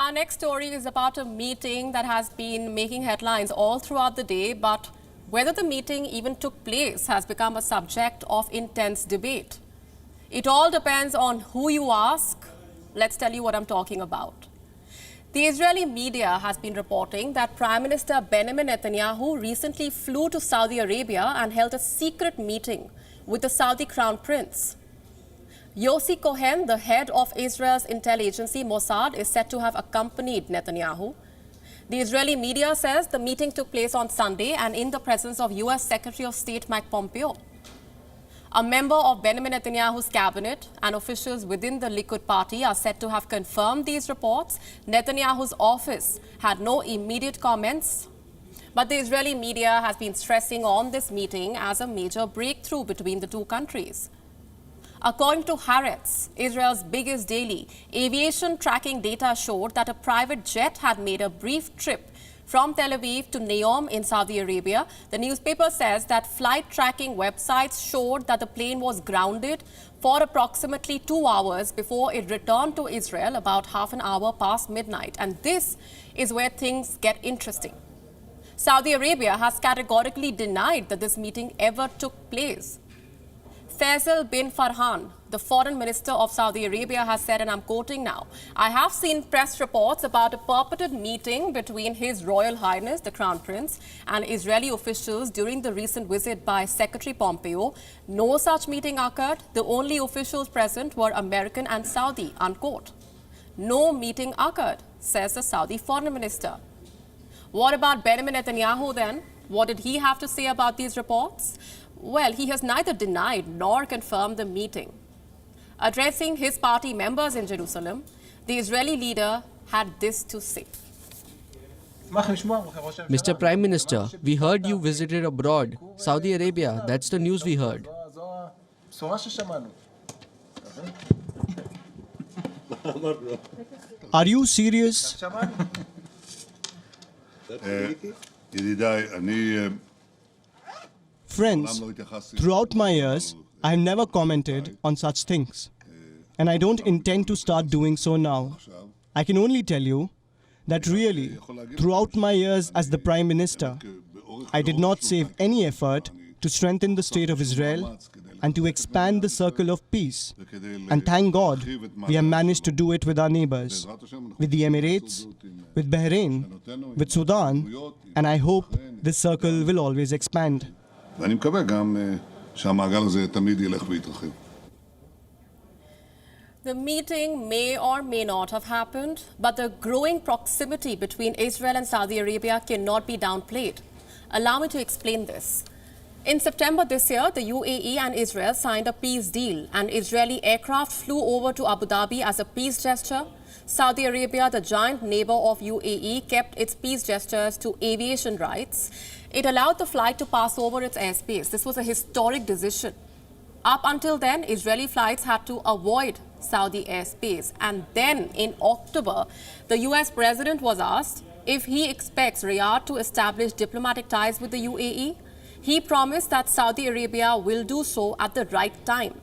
Our next story is about a meeting that has been making headlines all throughout the day, but whether the meeting even took place has become a subject of intense debate. It all depends on who you ask. Let's tell you what I'm talking about. The Israeli media has been reporting that Prime Minister Benjamin Netanyahu recently flew to Saudi Arabia and held a secret meeting with the Saudi Crown Prince. Yossi Cohen, the head of Israel's intel agency Mossad, is said to have accompanied Netanyahu. The Israeli media says the meeting took place on Sunday and in the presence of U.S. Secretary of State Mike Pompeo. A member of Benjamin Netanyahu's cabinet and officials within the Likud party are said to have confirmed these reports. Netanyahu's office had no immediate comments, but the Israeli media has been stressing on this meeting as a major breakthrough between the two countries. According to Haaretz, Israel's biggest daily, aviation tracking data showed that a private jet had made a brief trip from Tel Aviv to Neom in Saudi Arabia. The newspaper says that flight tracking websites showed that the plane was grounded for approximately 2 hours before it returned to Israel about half an hour past midnight. And this is where things get interesting. Saudi Arabia has categorically denied that this meeting ever took place. Faisal bin Farhan, the foreign minister of Saudi Arabia, has said, and I'm quoting now, "I have seen press reports about a purported meeting between His Royal Highness, the Crown Prince, and Israeli officials during the recent visit by Secretary Pompeo. No such meeting occurred. The only officials present were American and Saudi," unquote. No meeting occurred, says the Saudi foreign minister. What about Benjamin Netanyahu then? What did he have to say about these reports? Well, he has neither denied nor confirmed the meeting. Addressing his party members in Jerusalem, the Israeli leader had this to say. Mr. Prime Minister, we heard you visited abroad, Saudi Arabia. That's the news we heard. Are you serious? Friends, throughout my years, I have never commented on such things. And I don't intend to start doing so now. I can only tell you that really, throughout my years as the Prime Minister, I did not save any effort to strengthen the state of Israel and to expand the circle of peace. And thank God, we have managed to do it with our neighbors, with the Emirates, with Bahrain, with Sudan, and I hope this circle will always expand. The meeting may or may not have happened, but the growing proximity between Israel and Saudi Arabia cannot be downplayed. Allow me to explain this. In September this year, the UAE and Israel signed a peace deal, and Israeli aircraft flew over to Abu Dhabi as a peace gesture. Saudi Arabia, the giant neighbor of UAE, kept its peace gestures to aviation rights. It allowed the flight to pass over its airspace. This was a historic decision. Up until then, Israeli flights had to avoid Saudi airspace. And then in October, the US president was asked if he expects Riyadh to establish diplomatic ties with the UAE. He promised that Saudi Arabia will do so at the right time.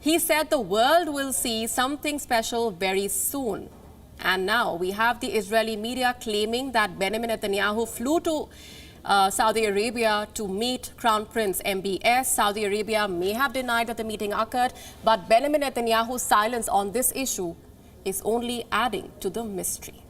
He said the world will see something special very soon. And now we have the Israeli media claiming that Benjamin Netanyahu flew to Saudi Arabia to meet Crown Prince MBS. Saudi Arabia may have denied that the meeting occurred, but Benjamin Netanyahu's silence on this issue is only adding to the mystery.